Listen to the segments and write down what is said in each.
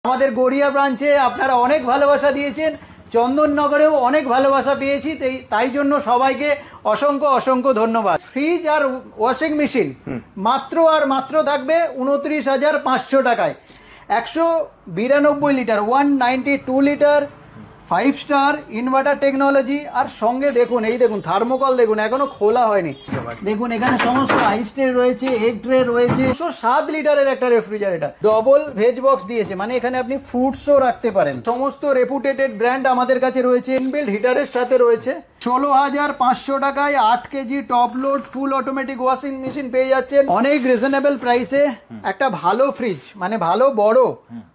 আমাদের গড়িয়া ব্রাঞ্চে আপনারা অনেক ভালোবাসা দিয়েছেন, চন্দননগরেও অনেক ভালোবাসা পেয়েছি, তাই জন্য সবাইকে অসংখ্য অসংখ্য ধন্যবাদ। ফ্রিজ আর ওয়াশিং মেশিন মাত্র আর মাত্র থাকবে 29,500 টাকায়। 192 litre 192 litre 5 star inverter technology. আর সঙ্গে দেখুন, এই দেখুন থার্মোকল, দেখুন এখনো খোলা হয়নি। দেখুন এখানে সমস্ত আইস ট্রে রয়েছে, এগ ট্রে রয়েছে। 7 লিটারের একটা রেফ্রিজারেটর, ডবল ভেজ বক্স দিয়েছে, মানে এখানে আপনি ফ্রুটসও রাখতে পারেন। সমস্ত রেপুটেটেড ব্র্যান্ড আমাদের কাছে রয়েছে। ইনবিল্ট হিটারের সাথে রয়েছে। 16,500 টাকায় 8 KG top load full automatic washing machine পেয়ে যাচ্ছেন অনেক রিজনেবল প্রাইসে। একটা ভালো ফ্রিজ, মানে ভালো বড়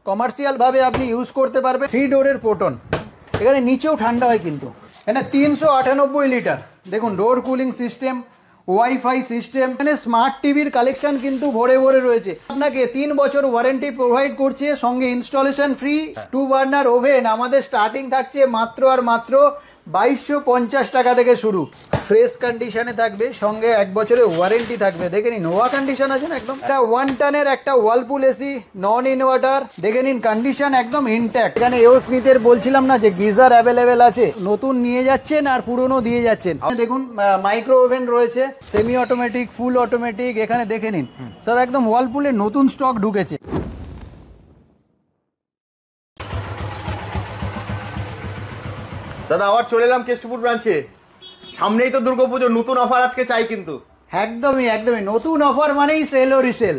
কমার্শিয়াল ভাবে আপনি ইউজ করতে পারবেন। 3 ডোরের পোটন, এখানে নিচেও ঠান্ডা হয় কিন্তু। এখানে 398 লিটার, দেখুন ডোর কুলিং সিস্টেম, ওয়াইফাই সিস্টেম, এখানে স্মার্ট টিভির কালেকশন কিন্তু ভরে ভরে রয়েছে। আপনাকে 3 বছর ওয়ারেন্টি প্রোভাইড করছে, সঙ্গে ইনস্টলেশন ফ্রি। 2 বার্নার ওভেন আমাদের স্টার্টিং থাকছে মাত্র আর মাত্র 2250 টাকা থেকে শুরু। ফ্রেশ কন্ডিশনে থাকবে, সঙ্গে 1 বছরের ওয়ারেন্টি থাকবে। দেখে নিন নোয়া কন্ডিশন আছে না একদম। এটা 1 টনের একটা ওয়ালপুল এসি, নন ইনভার্টার। দেখে নিন কন্ডিশন একদম ইনট্যাক্ট। এখানে এও স্মিথের বলছিলাম না যে গিজার অ্যাভেলেবেল আছে, নতুন নিয়ে যাচ্ছেন আর পুরনো দিয়ে যাচ্ছেন। দেখুন মাইক্রো ওভেন রয়েছে, সেমি অটোমেটিক, ফুল অটোমেটিক। এখানে দেখে নিন সব একদম ওয়ালপুলের নতুন স্টক ঢুকেছে। দাদা আবার চলে এলাম কেষ্টপুর ব্রাঞ্চে। সামনেই তো দুর্গাপুজো, নতুন অফার আজকে চাই কিন্তু। একদমই একদমই নতুন অফার মানেই সেল ও রিসেল।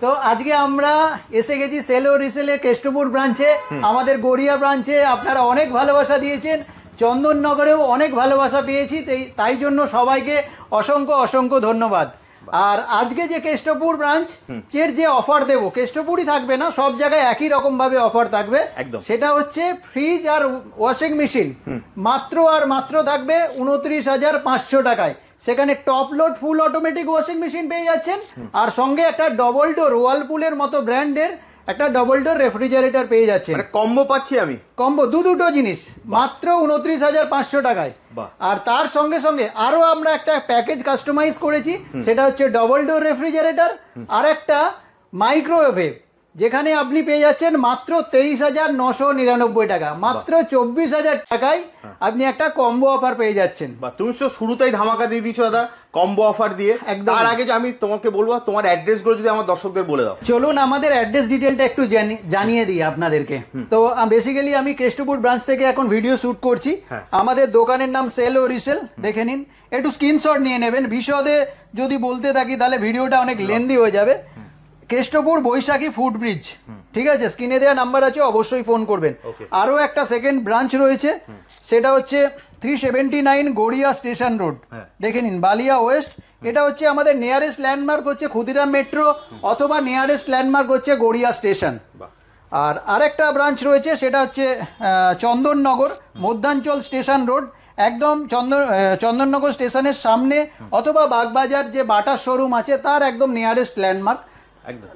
তো আজকে আমরা এসে গেছি সেল ও রিসেলের কেষ্টপুর ব্রাঞ্চে। আমাদের গড়িয়া ব্রাঞ্চে আপনারা অনেক ভালোবাসা দিয়েছেন, চন্দননগরেও অনেক ভালোবাসা পেয়েছি, তাই জন্য সবাইকে অসংখ্য অসংখ্য ধন্যবাদ। আর আজকে যে কেষ্টপুর ব্রাঞ্চ এর যে অফার দেবো, কেষ্টপুরই থাকবে না, সব জায়গায় একই রকম ভাবে অফার থাকবে। সেটা হচ্ছে ফ্রিজ আর ওয়াশিং মেশিন মাত্র আর মাত্র থাকবে 29,500 টাকায়। সেখানে top load full automatic washing machine পেয়ে যাচ্ছেন, আর সঙ্গে একটা ডবল ডোর ওয়ালপুলের মতো ব্র্যান্ডের একটা ডবল ডোর রেফ্রিজারেটর পেয়ে যাচ্ছেন। কম্বো পাচ্ছি আমি, কম্বো দুটো জিনিস মাত্র 29,500 টাকায়। আর তার সঙ্গে সঙ্গে আরো আমরা একটা প্যাকেজ কাস্টমাইজ করেছি, সেটা হচ্ছে ডবল ডোর রেফ্রিজারেটর আর একটা মাইক্রোওয়েভ, যেখানে আপনি পেয়ে যাচ্ছেন মাত্র 23,999 টাকা। মাত্র 24,000 টাকায় আপনি একটা কম্বো অফার পেয়ে যাচ্ছেন। তুমি তো শুরুতেই ধামাকা দিয়ে দিচ্ছ দাদা কম্বো অফার দিয়ে। তার আগে যে আমি তোমাকে বলবো, তোমার অ্যাড্রেস গুলো যদি আমার দর্শকদের বলে দাও। চলুন আমাদের অ্যাড্রেস ডিটেলটা একটু জানিয়ে দিই আপনাদেরকে। তো বেসিক্যালি আমি কেষ্টপুর ব্রাঞ্চ থেকে এখন ভিডিও শুট করছি। আমাদের দোকানের নাম সেল ও রিসেল, দেখে নিন। একটু স্ক্রিনশট নিয়ে নেবেন, বিশদে যদি বলতে থাকি তাহলে ভিডিওটা অনেক লেন্দি হয়ে যাবে। কেষ্টপুর বৈশাখী ফুট ব্রিজ, ঠিক আছে, স্ক্রিনে দেওয়া নাম্বার আছে, অবশ্যই ফোন করবেন। আরো একটা সেকেন্ড ব্রাঞ্চ রয়েছে, সেটা হচ্ছে 379 গড়িয়া স্টেশন রোড, দেখে নিন, বালিয়া ওয়েস্ট। এটা হচ্ছে আমাদের নিয়ারেস্ট ল্যান্ডমার্ক হচ্ছে ক্ষুদিরাম মেট্রো, অথবা নিয়ারেস্ট ল্যান্ডমার্ক হচ্ছে গড়িয়া স্টেশন। আর আরেকটা ব্রাঞ্চ রয়েছে, সেটা হচ্ছে চন্দননগর মধ্যাঞ্চল স্টেশন রোড, একদম চন্দননগর স্টেশনের সামনে, অথবা বাগবাজার যে বাটার শোরুম আছে তার একদম নিয়ারেস্ট ল্যান্ডমার্ক।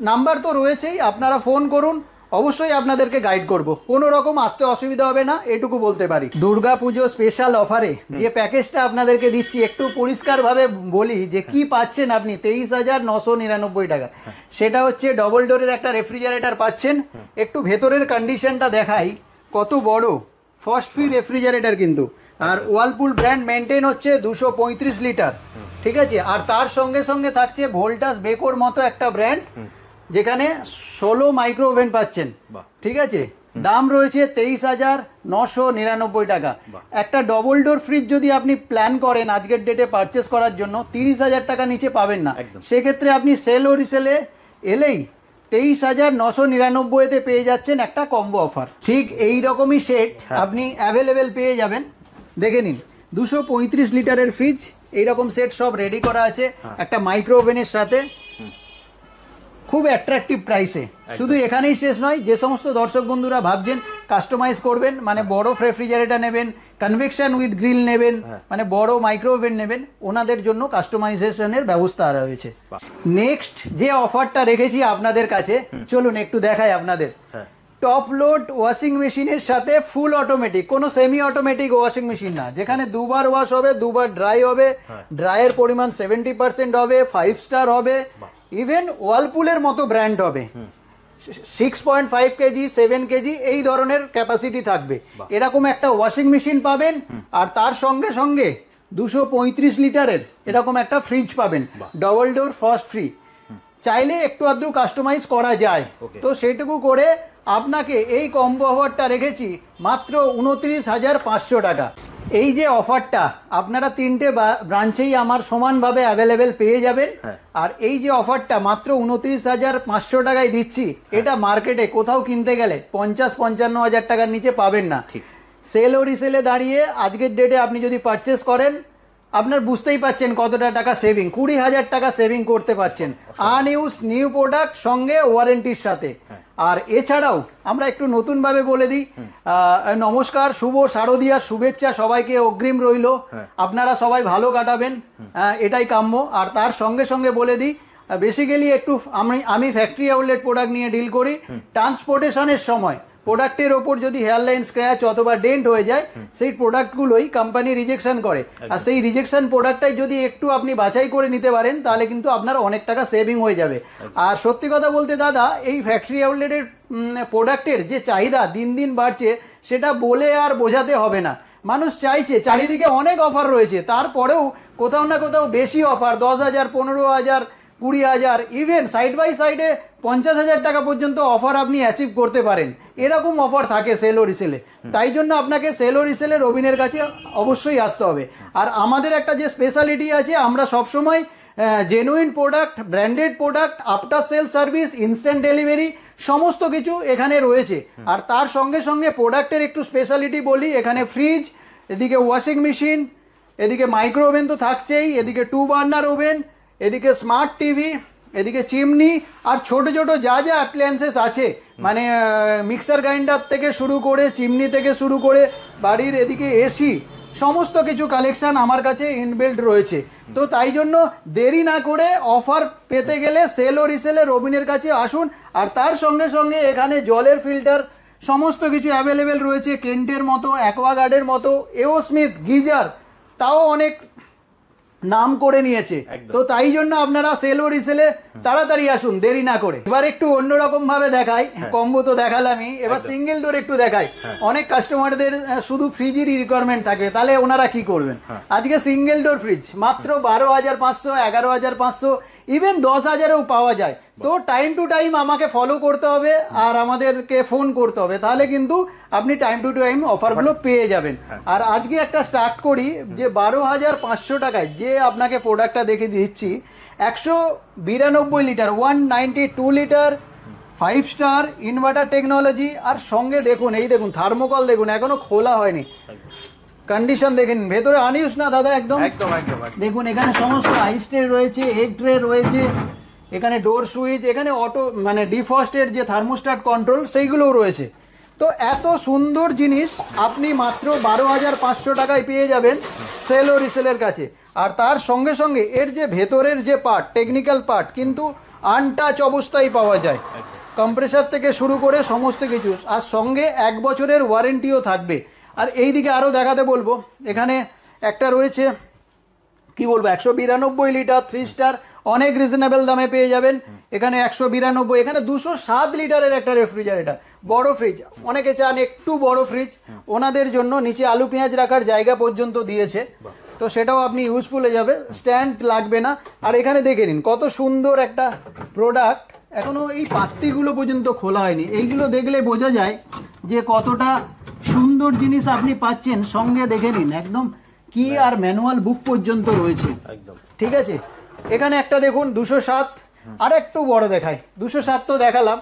নাম্বার তো রয়েছেই, আপনারা ফোন করুন, অবশ্যই আপনাদেরকে গাইড করব, কোনো রকম আসতে অসুবিধা হবে না, এটুকু বলতে পারি। দুর্গাপুজো স্পেশাল অফারে যে প্যাকেজটা আপনাদেরকে দিচ্ছি, একটু পরিষ্কার ভাবে বলি যে কি পাচ্ছেন আপনি। 23,999 টাকা। সেটা হচ্ছে ডবল ডোরের একটা রেফ্রিজারেটর পাচ্ছেন। একটু ভেতরের কন্ডিশনটা দেখাই, কত বড় ফার্স্ট ফ্রি রেফ্রিজারেটর কিন্তু। আর ওয়ালপুল ব্র্যান্ড মেনটেন হচ্ছে 235 লিটার, ঠিক আছে। আর তার সঙ্গে সঙ্গে থাকছে ভোল্টাস বেকোর মতো একটা ব্র্যান্ড, যেখানে 16 মাইক্রো ওভেন পাচ্ছেন, ঠিক আছে। দাম রয়েছে 23,999 টাকা। একটা ডবল ডোর ফ্রিজ যদি আপনি প্ল্যান করেন আজকের ডেটে পারচেস করার জন্য, 30,000 টাকা নিচে পাবেন না। সেক্ষেত্রে আপনি সেল ও রিসেলে এলেই 23,999 তে পেয়ে যাচ্ছেন একটা কম্বো অফার। ঠিক এই রকমই সেট আপনি অ্যাভেলেবেল পেয়ে যাবেন। দেখে নিন, 235 লিটারের ফ্রিজ, এইরকম সেট সব রেডি করা আছে একটা মাইক্রো ওভেনের সাথে, খুব অ্যাট্রাকটিভ প্রাইসে। শুধু এখানেই শেষ নয়, যে সমস্ত দর্শক বন্ধুরা ভাবছেন কাস্টমাইজ করবেন, মানে বড় রেফ্রিজারেটর নেবেন, কনভেকশন উইথ গ্রিল নেবেন, মানে বড় মাইক্রো ওভেন নেবেন, ওনাদের জন্য কাস্টমাইজেশনের ব্যবস্থা রয়েছে। নেক্সট যে অফারটা রেখেছি আপনাদের কাছে, চলুন একটু দেখাই আপনাদের। টপ লোড ওয়াশিং মেশিনের সাথে ফুল অটোমেটিক, কোনো সেমি অটোমেটিক ওয়াশিং মেশিন না, যেখানে দুবার ওয়াশ হবে, দুবার ড্রাই হবে, ড্রাইয়ের পরিমাণ 70% হবে, 5 স্টার হবে, ইভেন ওয়ালপুলের মতো ব্র্যান্ড হবে। 6.5 কেজি 7 কেজি এই ধরনের ক্যাপাসিটি থাকবে। এরকম একটা ওয়াশিং মেশিন পাবেন, আর তার সঙ্গে সঙ্গে 235 লিটারের এরকম একটা ফ্রিজ পাবেন, ডবল ডোর ফার্স্ট ফ্রি। চাইলে একটু আধটু কাস্টমাইজ করা যায়, তো সেইটুকু করে আপনাকে এই কম্বো অফারটা রেখেছি মাত্র 29,500 টাকা। এই যে অফারটা আপনারা 3টে ব্রাঞ্চেই আমার সমানভাবে অ্যাভেলেবেল পেয়ে যাবেন। আর এই যে অফারটা মাত্র 29,500 টাকায় দিচ্ছি, এটা মার্কেটে কোথাও কিনতে গেলে 50-55 হাজার টাকার নিচে পাবেন না। সেল ও রিসেলে দাঁড়িয়ে আজকের ডেটে আপনি যদি পারচেস করেন, আপনার বুঝতেই পাচ্ছেন কতটা টাকা সেভিং, 20,000 টাকা সেভিং করতে পারছেন আনইউজ নিউ প্রোডাক্ট সঙ্গে ওয়ারেন্টির সাথে। আর এছাড়াও আমরা একটু নতুনভাবে বলে দিই, নমস্কার, শুভ শারদীয়ার শুভেচ্ছা সবাইকে অগ্রিম রইল। আপনারা সবাই ভালো কাটাবেন, এটাই কাম্য। আর তার সঙ্গে সঙ্গে বলে দিই, বেসিক্যালি একটু আমি ফ্যাক্টরি আউটলেট প্রোডাক্ট নিয়ে ডিল করি। ট্রান্সপোর্টেশনের সময় প্রোডাক্টের ওপর যদি হেয়ারলাইন স্ক্র্যাচ অথবা ডেন্ট হয়ে যায়, সেই প্রোডাক্টগুলোই কোম্পানি রিজেকশন করে। আর সেই রিজেকশন প্রোডাক্টটাই যদি একটু আপনি বাছাই করে নিতে পারেন, তাহলে কিন্তু আপনার অনেক টাকা সেভিং হয়ে যাবে। আর সত্যি কথা বলতে দাদা, এই ফ্যাক্টরি আউটলেটের প্রোডাক্টের যে চাহিদা দিন দিন বাড়ছে, সেটা বলে আর বোঝাতে হবে না। মানুষ চাইছে, চারিদিকে অনেক অফার রয়েছে, তারপরেও কোথাও না কোথাও বেশি অফার, 10,000, 15,000, 20,000, ইভেন সাইড বাই সাইডে 50,000 টাকা পর্যন্ত অফার আপনি অ্যাচিভ করতে পারেন। এরকম অফার থাকে সেল ও রিসেলে। তাই জন্য আপনাকে সেল ও রিসেলে রবিনের কাছে অবশ্যই আসতে হবে। আর আমাদের একটা যে স্পেশালিটি আছে, আমরা সবসময় genuine product, branded product, after sale service, instant delivery সমস্ত কিছু এখানে রয়েছে। আর তার সঙ্গে সঙ্গে প্রোডাক্টের একটু স্পেশালিটি বলি, এখানে ফ্রিজ, এদিকে ওয়াশিং মেশিন, এদিকে মাইক্রো ওভেন তো থাকছেই, এদিকে 2 বার্নার ওভেন, এদিকে স্মার্ট টিভি, এদিকে চিমনি, আর ছোট ছোট যা যা অ্যাপ্লায়েন্সেস আছে, মানে মিক্সার গ্রাইন্ডার থেকে শুরু করে, চিমনি থেকে শুরু করে, বাড়ির এদিকে এসি, সমস্ত কিছু কালেকশন আমার কাছে ইনবিল্ড রয়েছে। তো তাই জন্য দেরি না করে অফার পেতে গেলে সেল ও রিসেলে রবিনের কাছে আসুন। আর তার সঙ্গে সঙ্গে এখানে জলের ফিল্টার সমস্ত কিছু অ্যাভেলেবেল রয়েছে, কেন্টের মতো, অ্যাকোয়াগার্ডের মতো, এও স্মিথ গিজার, তাও অনেক নাম করে নিয়েছে। তো তাই জন্য আপনারা সেল ও রিসেলে তাড়াতাড়ি আসুন, দেরি না করে। এবার একটু অন্যরকম ভাবে দেখাই, কম্বো তো দেখালামই, এবার সিঙ্গেল ডোর একটু দেখাই। অনেক কাস্টমারদের শুধু ফ্রিজেরই রিকোয়ারমেন্ট থাকে, তাহলে ওনারা কি করবেন? আজকে সিঙ্গেল ডোর ফ্রিজ মাত্র 12,500, 11,500, ইভেন 10,000-এও পাওয়া যায়। তো টাইম টু টাইম আমাকে ফলো করতে হবে আর আমাদেরকে ফোন করতে হবে, তাহলে কিন্তু আপনি টাইম টু টাইম অফারগুলো পেয়ে যাবেন। আর আজকে একটা স্টার্ট করি যে 12,500 টাকায় যে আপনাকে প্রোডাক্টটা দেখে দিচ্ছি, 192 litre, 192 litre, 5 star inverter technology. আর সঙ্গে দেখুন, এই দেখুন থার্মোকল, দেখুন এখনো খোলা হয়নি, কন্ডিশন দেখেন, ভেতরে আনইউজ না দাদা, একদম একদম একদম। দেখুন এখানে সমস্ত আইস ট্রে রয়েছে, এগ ট্রে রয়েছে, এখানে ডোর সুইচ, এখানে অটো মানে ডিফ্রস্টের যে থার্মোস্ট্যাট কন্ট্রোল সেইগুলোও রয়েছে। তো এত সুন্দর জিনিস আপনি মাত্র 12,500 টাকায় পেয়ে যাবেন সেল ও রিসেলের কাছে। আর তার সঙ্গে সঙ্গে এর যে ভেতরের যে পার্ট, টেকনিক্যাল পার্ট কিন্তু আনটাচ অবস্থায় পাওয়া যায়, কম্প্রেসার থেকে শুরু করে সমস্ত কিছু। আর সঙ্গে 1 বছরের ওয়ারেন্টিও থাকবে। আর এই দিকে আরও দেখাতে বলবো, এখানে একটা রয়েছে, কি বলবো, 192 লিটার 3 স্টার, অনেক রিজনেবল দামে পেয়ে যাবেন। এখানে 192, এখানে 207 লিটারের একটা রেফ্রিজারেটর, বড় ফ্রিজ। অনেকে চান একটু বড় ফ্রিজ, ওনাদের জন্য নিচে আলু পেঁয়াজ রাখার জায়গা পর্যন্ত দিয়েছে, তো সেটাও আপনি ইউজফুল হয়ে যাবে, স্ট্যান্ড লাগবে না। আর এখানে দেখে নিন কত সুন্দর একটা প্রোডাক্ট, এখনো এই পাত্তিগুলো পর্যন্ত খোলা হয়নি। এইগুলো দেখলে বোঝা যায় যে কতটা সুন্দর জিনিস আপনি পাচ্ছেন। সঙ্গে দেখে নিন একদম কি আর ম্যানুয়াল বুক পর্যন্ত রয়েছে, ঠিক আছে। এখানে একটা দেখুন 207, আর একটু বড় দেখাই, 207 তো দেখালাম,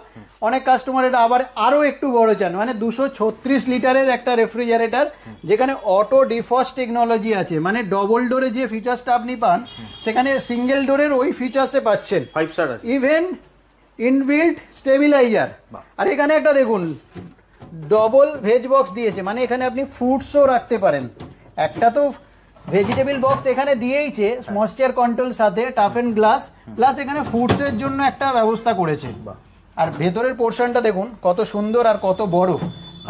অনেক কাস্টমারেরা আবার আরো একটু বড় চান, মানে 236 লিটারের একটা রেফ্রিজারেটর, যেখানে অটো ডিফ্রস্ট টেকনোলজি আছে, মানে ডবল ডোরে যে ফিচার্সটা আপনি পান সেখানে সিঙ্গেল ডোরের ওই ফিচার্সে পাচ্ছেন, 5 স্টার আছে, ইভেন ইনবিল্ট স্টেবিলাইজার। আর এখানে একটা দেখুন ডবল ভেজ বক্স দিয়েছে, মানে এখানে আপনি ফ্রুটসও রাখতে পারেন। একটা তো ভেজিটেবল বক্স এখানে দিয়েইছে ময়েশ্চার কন্ট্রোল সাথে, টাফ এন্ড গ্লাস, প্লাস এখানে ফুডসের জন্য একটা ব্যবস্থা করেছে। আর ভেতরের পোর্শনটা দেখুন কত সুন্দর আর কত বড়।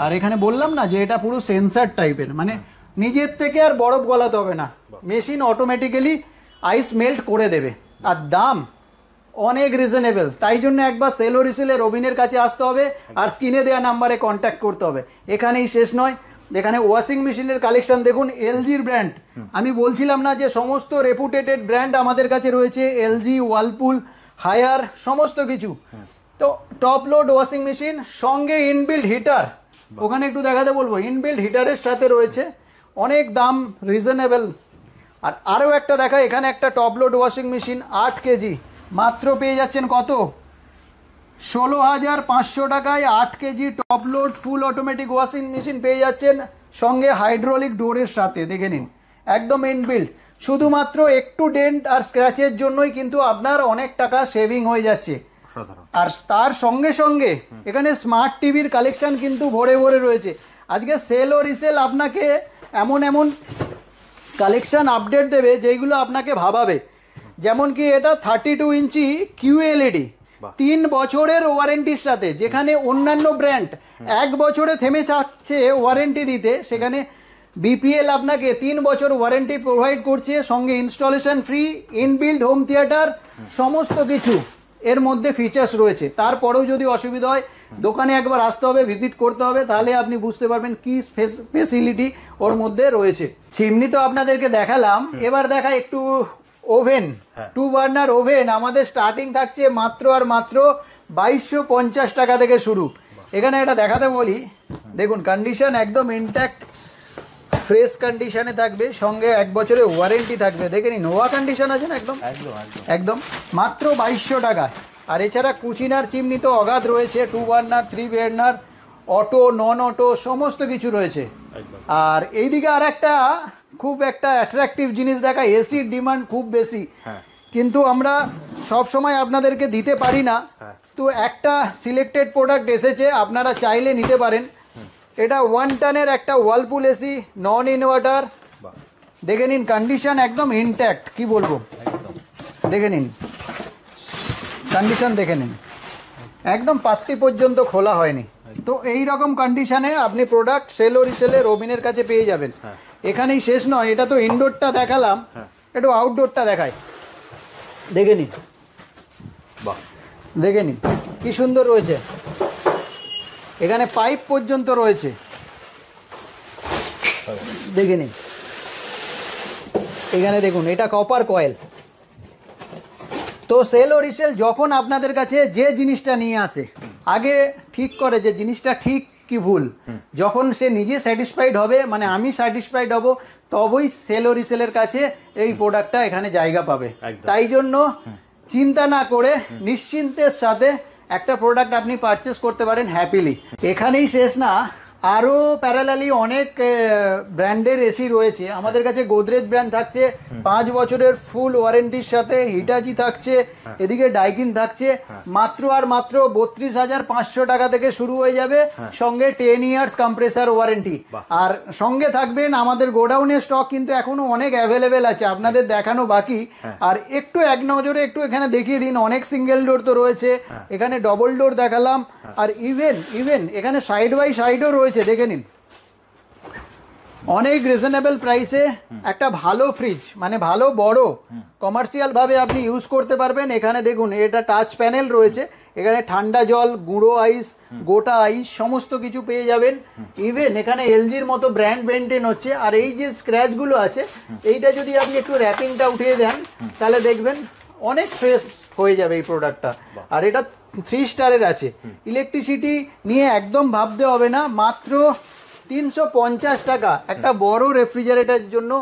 আর এখানে বললাম না যে এটা পুরো সেন্সার টাইপের, মানে নিজের থেকে আর বরফ গলাতে হবে না, মেশিন অটোমেটিক্যালি আইস মেল্ট করে দেবে। আর দাম অনেক রিজনেবল। তাই জন্য একবার সেল ও রিসেলে রবিনের কাছে আসতে হবে আর স্ক্রিনে দেওয়া নাম্বারে কন্ট্যাক্ট করতে হবে। এখানেই শেষ নয়, এখানে ওয়াশিং মেশিনের কালেকশন দেখুন, এলজির ব্র্যান্ড। আমি বলছিলাম না যে সমস্ত রেপুটেটেড ব্র্যান্ড আমাদের কাছে রয়েছে, এলজি, ওয়ালপুল, হায়ার, সমস্ত কিছু। তো টপ লোড ওয়াশিং মেশিন, সঙ্গে ইনবিল্ড হিটার, ওখানে একটু দেখাতে বলবো, ইনবিল্ড হিটারের সাথে রয়েছে, অনেক দাম রিজনেবল। আর আরও একটা দেখা, এখানে একটা top load washing machine 8 KG মাত্র পেয়ে যাচ্ছেন কত, 16,500 টাকায় 8 KG top load full automatic washing machine পেয়ে যাচ্ছেন, সঙ্গে হাইড্রোলিক ডোরের সাথে। দেখে নিন, একদম ইনবিল্ড। শুধুমাত্র একটু ডেন্ট আর স্ক্র্যাচের জন্যই কিন্তু আপনার অনেক টাকা সেভিং হয়ে যাচ্ছে। আর তার সঙ্গে সঙ্গে এখানে স্মার্ট টিভির কালেকশন কিন্তু ভরে ভরে রয়েছে। আজকে সেল ও রিসেল আপনাকে এমন এমন কালেকশন আপডেট দেবে যেগুলো আপনাকে ভাবাবে। যেমন কি এটা 32 ইঞ্চি QLED, 3 বছরের ওয়ারেন্টির সাথে, যেখানে অন্যান্য ব্র্যান্ড 1 বছরে থেমে যাচ্ছে ওয়ারেন্টি দিতে, সেখানে বিপিএল আপনাকে 3 বছর ওয়ারেন্টি প্রোভাইড করছে, সঙ্গে installation free, inbuilt home theatre, সমস্ত কিছু এর মধ্যে ফিচার্স রয়েছে। তারপরেও যদি অসুবিধা হয়, দোকানে একবার আসতে হবে, ভিজিট করতে হবে, তাহলে আপনি বুঝতে পারবেন কি ফেসিলিটি ওর মধ্যে রয়েছে। চিমনি তো আপনাদেরকে দেখালাম, এবার দেখা একটু ওভেন। 2 বার্নার ওভেন আমাদের স্টার্টিং থাকছে মাত্র আর মাত্র 2250 টাকা থেকে শুরু। এখানে এটা দেখাতে বলি, দেখুন কন্ডিশন একদম ইনট্যাক্ট, ফ্রেশ কন্ডিশনে থাকবে, সঙ্গে 1 বছরের ওয়ারেন্টি থাকবে। দেখে নিন, নোয়া কন্ডিশন আছে না, একদম একদম মাত্র 2200 টাকা। আর এছাড়া কুচিনার চিমনি তো অগাধ রয়েছে, 2 বার্নার, 3 বার্নার, অটো, নন অটো, সমস্ত কিছু রয়েছে। আর এইদিকে আর একটা খুব একটা অ্যাট্রাকটিভ জিনিস দেখা, এসির ডিমান্ড খুব বেশি, কিন্তু আমরা সব সময় আপনাদেরকে দিতে পারি না। তো একটা সিলেক্টেড প্রোডাক্ট এসেছে, আপনারা চাইলে নিতে পারেন। এটা 1 টনের একটা ওয়ালপুল এসি, নন ইনভার্টার। দেখে নিন কন্ডিশন একদম ইনট্যাক্ট, কি বলবো, দেখে নিন কন্ডিশন, দেখে নিন একদম পাত্তি পর্যন্ত খোলা হয়নি। তো এই রকম কন্ডিশনে আপনি প্রোডাক্ট সেল ও রিসেলে রবিনের কাছে পেয়ে যাবেন। এখানেই শেষ নয়, এটা তো ইনডোরটা দেখালাম, একটু আউটডোরটা দেখাই। দেখে নিন, দেখে নিন কি সুন্দর রয়েছে, এখানে পাইপ পর্যন্ত রয়েছে। দেখে নিন, এখানে দেখুন, এটা কপার কয়েল। তো সেল ও রিসেল যখন আপনাদের কাছে যে জিনিসটা নিয়ে আসে, আগে ঠিক করে যে জিনিসটা ঠিক কি ভুল। যখন সে নিজে স্যাটিসফাইড হবে, মানে আমি স্যাটিসফাইড হব, তবেই সেল ও রিসেলের কাছে এই প্রোডাক্টটা এখানে জায়গা পাবে। তাই জন্য চিন্তা না করে নিশ্চিন্তের সাথে একটা প্রোডাক্ট আপনি পারচেস করতে পারেন হ্যাপিলি। এখানেই শেষ না, আরও প্যারালালি অনেক ব্র্যান্ডের এসি রয়েছে আমাদের কাছে। গোদরেজ ব্র্যান্ড থাকছে 5 বছরের ফুল ওয়ারেন্টির সাথে, হিটাচি থাকছে, এদিকে ডাইকিন থাকছে, মাত্র আর মাত্র 32,500 টাকা থেকে শুরু হয়ে যাবে, সঙ্গে 10 ইয়ার্স কম্প্রেসার ওয়ারেন্টি। আর সঙ্গে থাকবেন, আমাদের গোডাউনের স্টক কিন্তু এখনো অনেক অ্যাভেলেবেল আছে, আপনাদের দেখানো বাকি। আর একটু এক নজরে একটু এখানে দেখিয়ে দিন, অনেক সিঙ্গেল ডোর তো রয়েছে, এখানে ডবল ডোর দেখালাম, আর ইভেন এখানে সাইড বাই সাইডও রয়েছে। দেখে নিন, অনেক রিজনেবল প্রাইসে একটা ভালো ফ্রিজ, মানে ভালো বড় কমার্শিয়াল ভাবে আপনি ইউজ করতে পারবেন। এখানে দেখুন, এটা টাচ প্যানেল রয়েছে, এখানে ঠান্ডা জল, গুঁড়ো আইস, গোটা আইস, সমস্ত কিছু পেয়ে যাবেন। ইভেন এখানে এলজির মতো ব্র্যান্ড মেনটেন হচ্ছে। আর এই যে স্ক্র্যাচগুলো আছে, এইটা যদি আপনি একটু র্যাপিংটা উঠিয়ে দেন, তাহলে দেখবেন অনেক ফ্রেশ হয়ে যাবে এই প্রোডাক্টটা। আর এটা 3 স্টারের আছে। ইলেকট্রিসিটি নিয়ে একদম ভাবতে হবে না, মাত্র 350 টাকা একটা বড় রেফ্রিজারেটরের জন্য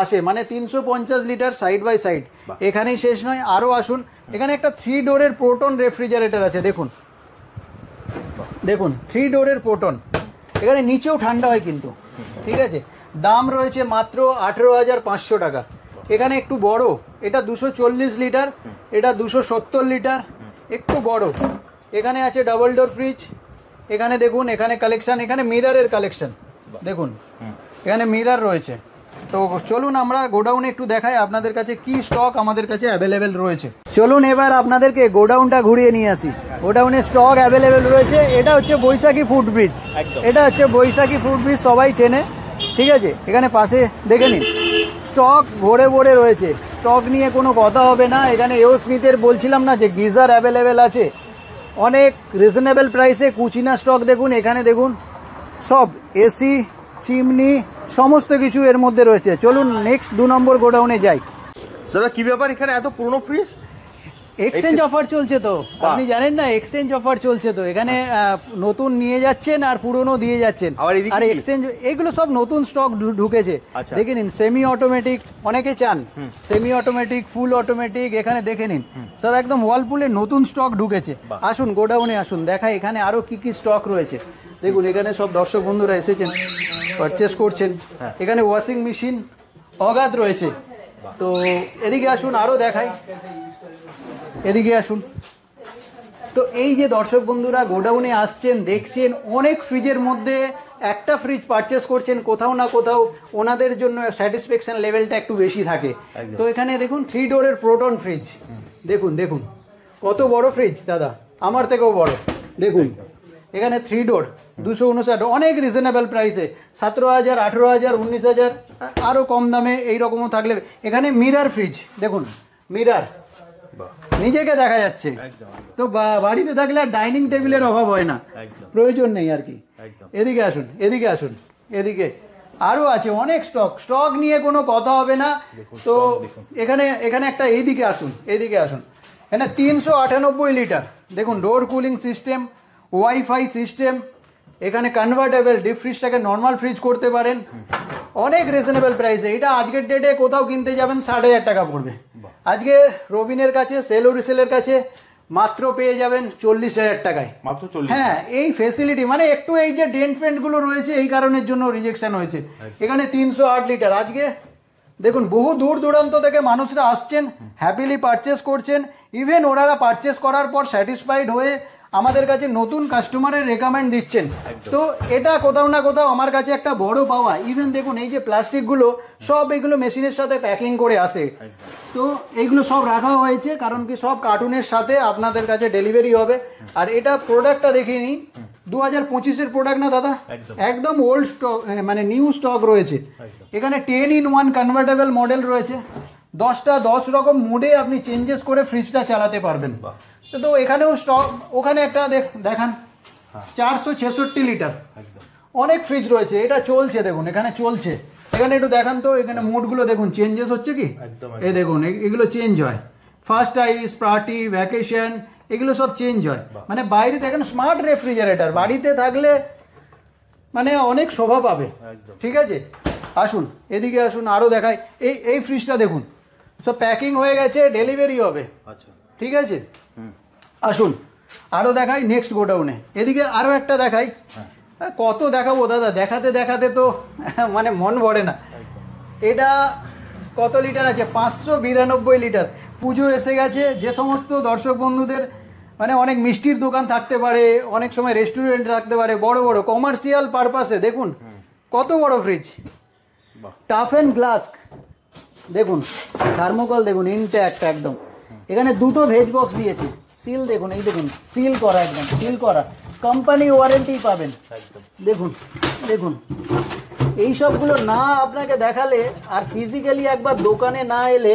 আসে, মানে 350 লিটার সাইড বাই সাইড। এখানেই শেষ নয়, আরও আসুন, এখানে একটা 3 ডোরের প্রোটন রেফ্রিজারেটর আছে। দেখুন দেখুন 3 ডোরের প্রোটন, এখানে নিচেও ঠান্ডা হয় কিন্তু, ঠিক আছে। দাম রয়েছে মাত্র 18,500 টাকা। এখানে একটু বড়, এটা 240 লিটার, এটা 270 লিটার, একটু বড়। এখানে আছে ডাবল ডোর ফ্রিজ। এখানে দেখুন, এখানে কালেকশন, এখানে মিররের কালেকশন দেখুন, এখানে মিরর রয়েছে। তো চলুন আমরা গোডাউনে একটু দেখাই আপনাদের কাছে কি স্টক আমাদের কাছে অ্যাভেলেবেল রয়েছে। চলুন এবার আপনাদেরকে গোডাউনটা ঘুরিয়ে নিয়ে আসি। গোডাউনে স্টক অ্যাভেলেবেল রয়েছে। এটা হচ্ছে বৈশাখী ফুড ব্রিজ, এটা হচ্ছে বৈশাখী ফুড ব্রিজ, সবাই চেনে, ঠিক আছে। এখানে পাশে দেখে নিন স্টক ভরে ভরে রয়েছে, স্টক নিয়ে কোনো কথা হবে না। এখানে এও স্মিথের বলছিলাম না যে গিজার অ্যাভেলেবেল আছে অনেক রিজনেবল প্রাইসে। কুচিনা স্টক দেখুন, এখানে দেখুন সব এসি, চিমনি সমস্ত কিছু এর মধ্যে রয়েছে। চলুন নেক্সট 2 নম্বর গোডাউনে যাই। দাদা কি ব্যাপার, এখানে এত পুরনো ফ্রিজ? এক্সচেঞ্জ অফার চলছে তো, আপনি জানেন না? এক্সচেঞ্জ অফার চলছে তো, এখানে নতুন নিয়ে যাচ্ছেন আর পুরনো দিয়ে যাচ্ছেন। আর এক্সচেঞ্জ এগুলো সব নতুন স্টক ঢুকেছে। দেখে নিন, সেমি অটোমেটিক অনেকে চান, সেমি অটোমেটিক, ফুল অটোমেটিক, এখানে দেখে নিন সব একদম ওয়ালপুলের নতুন স্টক ঢুকেছে। আসুন গোডাউনে আসুন, দেখাই এখানে আরো কি কি স্টক রয়েছে। দেখুন এখানে সব দর্শক বন্ধুরা এসেছেন, পারচেস করছেন। এখানে ওয়াশিং মেশিন অগাধ রয়েছে। তো এদিকে আসুন আরো দেখাই, এদিকে আসুন। তো এই যে দর্শক বন্ধুরা গোডাউনে আসছেন, দেখছেন অনেক ফ্রিজের মধ্যে একটা ফ্রিজ পারচেস করছেন, কোথাও না কোথাও ওনাদের জন্য স্যাটিসফ্যাকশন লেভেলটা একটু বেশি থাকে। তো এখানে দেখুন 3 ডোরের প্রোটন ফ্রিজ, দেখুন দেখুন কত বড় ফ্রিজ দাদা, আমার থেকেও বড়। দেখুন এখানে 3 ডোর 259, অনেক রিজনেবল প্রাইসে, 17,000, 18,000, 19,000, আরও কম দামে এইরকমও থাকলে। এখানে মিরার ফ্রিজ দেখুন, মিরার নিজেকে দেখা যাচ্ছে। তো বাড়িতে থাকলে আর ডাইনিং টেবিলের অভাব হয় না, প্রয়োজন নেই আর কি। এদিকে আসুন, এদিকে আসুন, এদিকে আরো আছে অনেক স্টক, স্টক নিয়ে কোনো কথা হবে না। তো এখানে এখানে একটা এইদিকে আসুন, এইদিকে আসুন। এখানে 398 লিটার দেখুন, ডোর কুলিং সিস্টেম, ওয়াইফাই সিস্টেম, এখানে কনভার্টেবল ডিপ ফ্রিজটাকে নর্মাল ফ্রিজ করতে পারেন অনেক রিজনেবল প্রাইসে। এটা আজকের ডেটে কোথাও কিনতে যাবেন 5,500 টাকা পড়বে। আজকে রবিনের কাছে, সেলো রিসেলের কাছে মাত্র পেয়ে যাবেন 40,000 টাকায়। মাত্র 40? হ্যাঁ, এই ফেসিলিটি মানে একটু এই যে ডেন্ট ফেন্ট গুলো রয়েছে এই কারণের জন্য রিজেকশন হয়েছে। এখানে 308 লিটার, আজকে দেখুন বহু দূর দূরান্ত থেকে মানুষরা আসছেন, হ্যাপিলি পারচেস করছেন। ইভেন ওনারা পারচেস করার পর স্যাটিসফাইড হয়ে আমাদের কাছে নতুন কাস্টমারের রেকমেন্ড দিচ্ছেন। তো এটা কোথাও না কোথাও আমার কাছে একটা বড় পাওয়া। ইভেন দেখুন এই যে প্লাস্টিকগুলো সব এগুলো মেশিনের সাথে প্যাকিং করে আসে, তো এইগুলো সব রাখা হয়েছে কারণ কি সব কার্টুনের সাথে আপনাদের কাছে ডেলিভারি হবে। আর এটা প্রোডাক্টটা দেখিয়ে নিই, 2025-এর প্রোডাক্ট না দাদা, একদম ওল্ড স্টক, মানে নিউ স্টক রয়েছে। এখানে 10-in-1 কনভার্টেবল মডেল রয়েছে, 10 রকম মোডে আপনি চেঞ্জেস করে ফ্রিজটা চালাতে পারবেন। তো এখানেও স্টক, ওখানে একটা দেখান 466 লিটার, অনেক ফ্রিজ রয়েছে। এটা চলছে দেখুন, এখানে চলছে। এখানে একটু দেখান তো, এখানে মোডগুলো দেখুন চেঞ্জেস হচ্ছে কি, এই দেখুন এগুলো চেঞ্জ হয়। ফার্স্ট আইস, পার্টি, ভ্যাকেশন, এগুলো সব চেঞ্জ হয়। মানে বাইরে দেখেন স্মার্ট রেফ্রিজারেটর, বাড়িতে থাকলে মানে অনেক শোভা পাবে। ঠিক আছে, আসুন এদিকে আসুন আরো দেখাই। এই ফ্রিজটা দেখুন সব প্যাকিং হয়ে গেছে, ডেলিভারি হবে। ঠিক আছে, আসুন আরো দেখাই নেক্সট গোডাউনে। এদিকে আরো একটা দেখাই, কত দেখাবো দাদা, দেখাতে দেখাতে তো মানে মন ভরে না। এটা কত লিটার আছে, 592 লিটার। পুজো এসে গেছে, যে সমস্ত দর্শক বন্ধুদের মানে অনেক মিষ্টির দোকান থাকতে পারে, অনেক সময় রেস্টুরেন্ট থাকতে পারে, বড় বড় কমার্শিয়াল পারপাসে, দেখুন কত বড় ফ্রিজ, টাফ অ্যান্ড গ্লাস দেখুন, থার্মোকল দেখুন ইনট্যাক্ট একদম। এখানে 2টো ভেজ বক্স দিয়েছে, সিল দেখুন, এই দেখুন সিল করা, একদম সিল করা, কোম্পানি ওয়ারেন্টি পাবেন। দেখুন দেখুন এই সবগুলো না আপনাকে দেখালে আর ফিজিক্যালি একবার দোকানে না এলে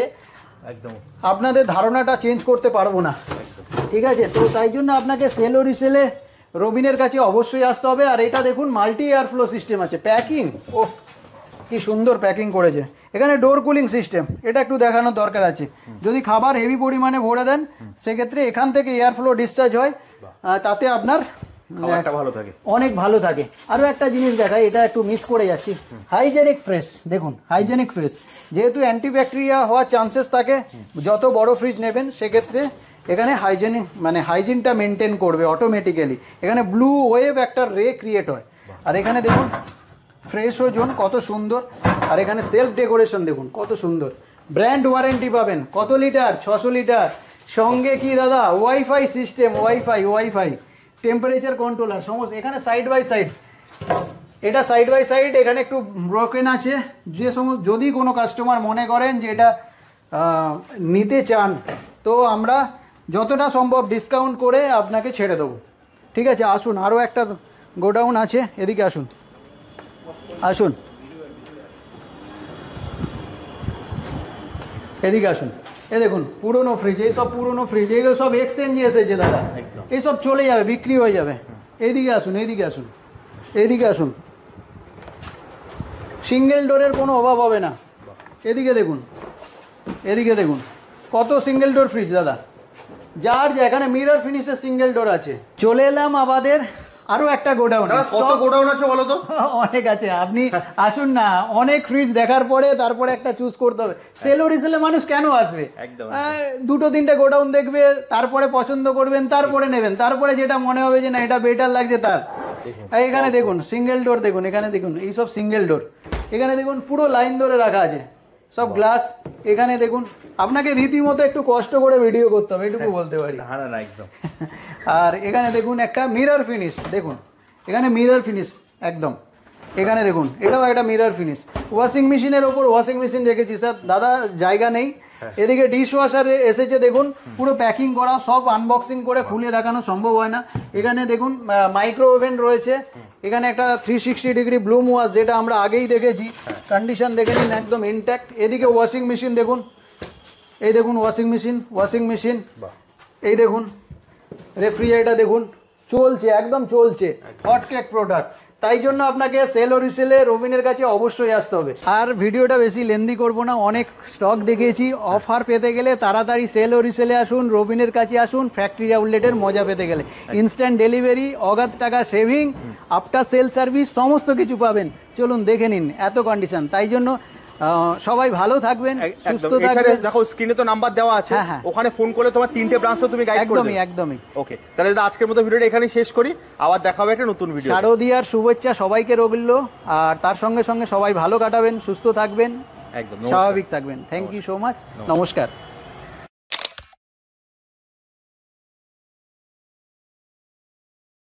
একদম আপনাদের ধারণাটা চেঞ্জ করতে পারবো না। ঠিক আছে, তো তাই জন্য আপনাকে সেল ও রিসেলে রবিনের কাছে অবশ্যই আসতে হবে। আর এটা দেখুন মাল্টি এয়ার ফ্লো সিস্টেম আছে, প্যাকিং ওফ কি সুন্দর প্যাকিং করেছে। এখানে ডোর কুলিং সিস্টেম, এটা একটু দেখানোর দরকার আছে। যদি খাবার হেভি পরিমাণে ভরে দেন সেক্ষেত্রে এখান থেকে এয়ার ফ্লো ডিসচার্জ হয়, তাতে আপনার ভালো থাকে, অনেক ভালো থাকে। আরও একটা জিনিস দেখাই, এটা একটু মিস করে যাচ্ছি, হাইজেনিক ফ্রেশ দেখুন, হাইজেনিক ফ্রেশ। যেহেতু অ্যান্টিব্যাকটেরিয়া হওয়ার চান্সেস থাকে, যত বড় ফ্রিজ নেবেন সেক্ষেত্রে এখানে হাইজেনিক মানে হাইজিনটা মেনটেন করবে অটোমেটিক্যালি। এখানে ব্লু ওয়েভ একটা রে ক্রিয়েট হয়। আর এখানে দেখুন ফ্রেশ জোন কত সুন্দর, আর এখানে সেলফ ডেকোরেশন দেখুন কত সুন্দর। ব্র্যান্ড ওয়ারেন্টি পাবেন, কত লিটার, 600 লিটার। সঙ্গে কি দাদা wifi system, wifi temperature controller সমস্ত। এখানে সাইড বাই সাইড, এটা সাইড বাই সাইড, এখানে একটু ব্রোকেন আছে। যে সমস্ত যদি কোনো কাস্টমার মনে করেন যে এটা নিতে চান, তো আমরা যতটা সম্ভব ডিসকাউন্ট করে আপনাকে ছেড়ে দেবো। ঠিক আছে, আসুন আরও একটা গোডাউন আছে, এদিকে আসুন আসুন। এদিকে আসুন, এ দেখুন পুরনো ফ্রিজ, এইসব পুরনো ফ্রিজ এগুলো সব এক্সচেঞ্জে এসেছে দাদা, এইসব চলে যাবে, বিক্রি হয়ে যাবে। এইদিকে আসুন, এইদিকে আসুন, এইদিকে আসুন, সিঙ্গেল ডোরের কোনো অভাব হবে না। এদিকে দেখুন, এদিকে দেখুন কত সিঙ্গেল ডোর ফ্রিজ দাদা, যার যেখানে মিরর ফিনিশের সিঙ্গেল ডোর আছে। চলে এলাম আমাদের আরো একটা গোডাউন। কত গোডাউন আছে বলো তো? অনেক আছে, আপনি আসুন না, অনেক ফ্রিজ দেখার পরে তারপরে একটা চুজ করতে হবে। সেলো রিসেলে মানুষ কেন আসবে? দুটো তিনটে গোডাউন দেখবে, তারপরে পছন্দ করবেন, তারপরে নেবেন, তারপরে যেটা মনে হবে যে না এটা বেটার লাগছে তার। এখানে দেখুন সিঙ্গেল ডোর, দেখুন এখানে দেখুন এইসব সিঙ্গেল ডোর, এখানে দেখুন পুরো লাইন ধরে রাখা আছে সব গ্লাস। এখানে দেখুন আপনাকে রীতিমতো একটু কষ্ট করে ভিডিও করতে হবে, এটুকু বলতে পারি। একদম। আর এখানে দেখুন একটা মিরর ফিনিশ, দেখুন এখানে মিরর ফিনিশ একদম, এখানে দেখুন এটাও একটা মিরর ফিনিশ। ওয়াশিং মেশিনের ওপর ওয়াশিং মেশিন রেখেছি স্যার, দাদা জায়গা নেই। এদিকে ডিশ ওয়াশার এসেছে, দেখুন পুরো প্যাকিং করা, সব আনবক্সিং করে খুলে দেখানো সম্ভব হয় না। এখানে দেখুন মাইক্রো ওভেন রয়েছে, এখানে একটা 360 ডিগ্রি ব্লুম ওয়াশ, যেটা আমরা আগেই দেখেছি, কন্ডিশন দেখে নিন একদম ইনট্যাক্ট। এদিকে ওয়াশিং মেশিন দেখুন, এই দেখুন ওয়াশিং মেশিন, এই দেখুন রেফ্রিজারেটর দেখুন চলছে, একদম চলছে, হট কেক প্রোডাক্ট। তাই জন্য আপনাকে সেল ও রিসেলে রবিনের কাছে অবশ্যই আসতে হবে। আর ভিডিওটা বেশি লেন্দি করব না, অনেক স্টক দেখিয়েছি। অফার পেতে গেলে তাড়াতাড়ি সেল ও রিসেলে আসুন, রবিনের কাছে আসুন। ফ্যাক্টরি আউটলেটের মজা পেতে গেলে ইনস্ট্যান্ট ডেলিভারি, অগাধ টাকা সেভিং, আফটার সেল সার্ভিস, সমস্ত কিছু পাবেন। চলুন দেখে নিন, এত কন্ডিশন। তাই জন্য সবাই ভালো থাকবেন, সুস্থ থাকবেন। দেখো স্ক্রিনে তো নাম্বার দেওয়া আছে, ওখানে ফোন করলে তোমার 3টে ব্রাঞ্চ তো তুমি গাইড করে দেবে। একদমই। ওকে, তাহলে দাদা আজকের মতো ভিডিওটা এখানেই শেষ করি, আবার দেখা হবে একটা নতুন ভিডিও। শারদীয়ার শুভেচ্ছা সবাইকে রইল, আর তার সঙ্গে সঙ্গে সবাই ভালো কাটাবেন, সুস্থ থাকবেন, একদম স্বাভাবিক থাকবেন। থ্যাংক ইউ সো মাচ, নমস্কার।